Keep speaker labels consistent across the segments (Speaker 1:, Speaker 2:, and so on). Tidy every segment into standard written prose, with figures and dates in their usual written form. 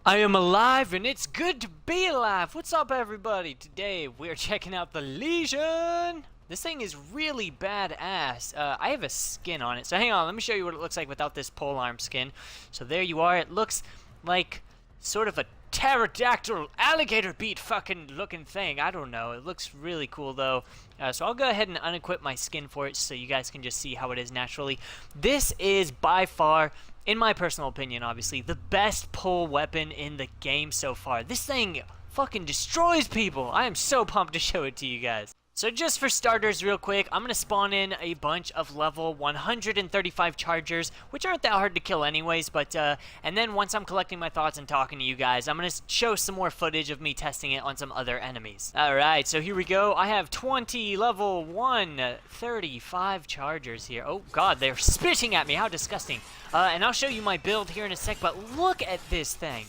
Speaker 1: I am alive and it's good to be alive. What's up, everybody? Today we're checking out the Lesion. This thing is really badass. I have a skin on it, so hang on, let me show you what it looks like without this polearm skin. So there you are. It looks like sort of a pterodactyl alligator beat fucking looking thing. I don't know. It looks really cool though. So I'll go ahead and unequip my skin for it so you guys can just see how it is naturally. This is by far, in my personal opinion obviously, the best pole weapon in the game so far. This thing fucking destroys people. I am so pumped to show it to you guys. So just for starters real quick, I'm going to spawn in a bunch of level 135 chargers, which aren't that hard to kill anyways, but and then once I'm collecting my thoughts and talking to you guys, I'm going to show some more footage of me testing it on some other enemies. Alright, so here we go. I have 20 level 135 chargers here. Oh god, they're spitting at me, how disgusting. And I'll show you my build here in a sec, but look at this thing.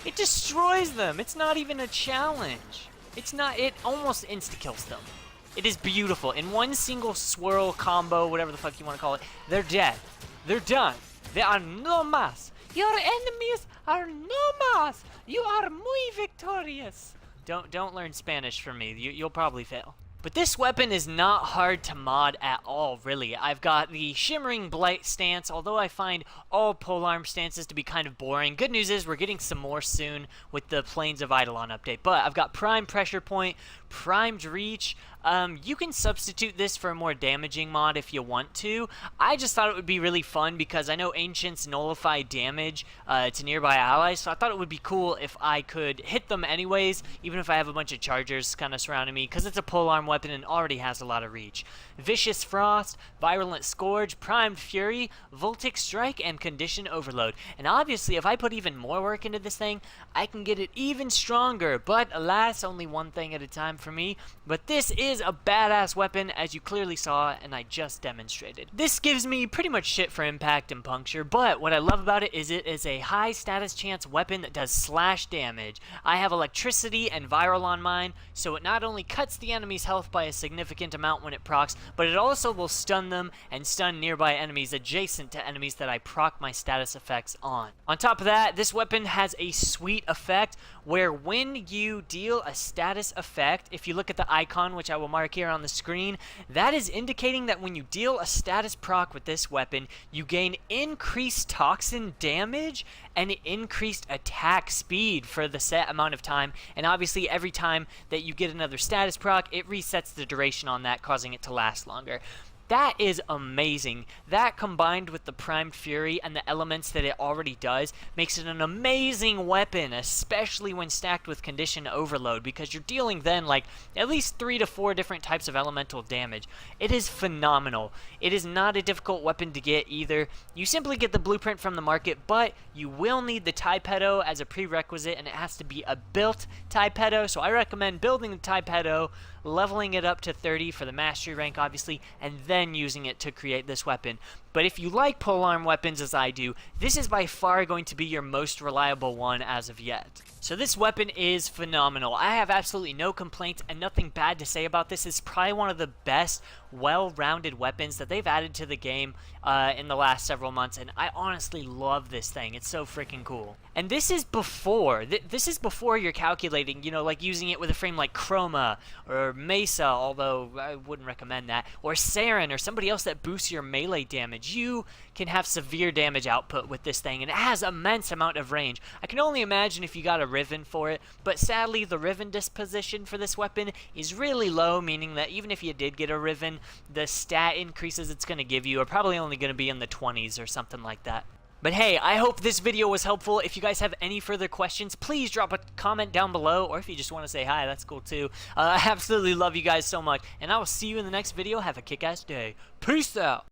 Speaker 1: It destroys them. It's not even a challenge. It almost insta-kills them. It is beautiful. In one single swirl combo, whatever the fuck you want to call it, they're dead. They're done. They are no mas. Your enemies are no mas. You are muy victorious. Don't learn Spanish from me. You'll probably fail. But this weapon is not hard to mod at all, really. I've got the Shimmering Blight stance, although I find all polearm stances to be kind of boring. Good news is we're getting some more soon with the Plains of Eidolon update. But I've got Prime Pressure Point, Primed Reach. You can substitute this for a more damaging mod if you want to. I just thought it would be really fun because I know Ancients nullify damage to nearby allies, so I thought it would be cool if I could hit them anyways, even if I have a bunch of chargers kind of surrounding me, because it's a polearm weapon and already has a lot of reach. Vicious Frost, Virulent Scourge, Primed Fury, Voltic Strike, and Condition Overload. And obviously, if I put even more work into this thing, I can get it even stronger, but alas, only one thing at a time for me. But this is a badass weapon, as you clearly saw, and I just demonstrated. This gives me pretty much shit for impact and puncture, but what I love about it is a high status chance weapon that does slash damage. I have electricity and viral on mine, so it not only cuts the enemy's health by a significant amount when it procs, but it also will stun them and stun nearby enemies adjacent to enemies that I proc my status effects on. On top of that, this weapon has a sweet effect where when you deal a status effect, if you look at the icon, which I will mark here on the screen, that is indicating that when you deal a status proc with this weapon, you gain increased toxin damage and increased attack speed for the set amount of time, and obviously every time that you get another status proc, it resets the duration on that, causing it to last longer. That is amazing. That combined with the Primed Fury and the elements that it already does makes it an amazing weapon, especially when stacked with Condition Overload, because you're dealing then like at least 3 to 4 different types of elemental damage. It is phenomenal. It is not a difficult weapon to get either. You simply get the blueprint from the market, but you will need the Taipedo as a prerequisite, and it has to be a built Taipedo, so I recommend building the Taipedo, leveling it up to 30 for the mastery rank obviously, and then using it to create this weapon. But if you like polearm weapons as I do, this is by far going to be your most reliable one as of yet. So this weapon is phenomenal. I have absolutely no complaints and nothing bad to say about this. It's probably one of the best well-rounded weapons that they've added to the game in the last several months, and I honestly love this thing. It's so freaking cool. And this is before, this is before you're calculating, you know, like using it with a frame like Chroma or Mesa, although I wouldn't recommend that, or Saren or somebody else that boosts your melee damage. You can have severe damage output with this thing, and it has immense amount of range. I can only imagine if you got a Riven for it, but sadly the Riven disposition for this weapon is really low, meaning that even if you did get a Riven, the stat increases it's going to give you are probably only going to be in the 20s or something like that. But hey, I hope this video was helpful. If you guys have any further questions, please drop a comment down below, or if you just want to say hi, that's cool too. I absolutely love you guys so much, and I will see you in the next video. Have a kick-ass day. Peace out!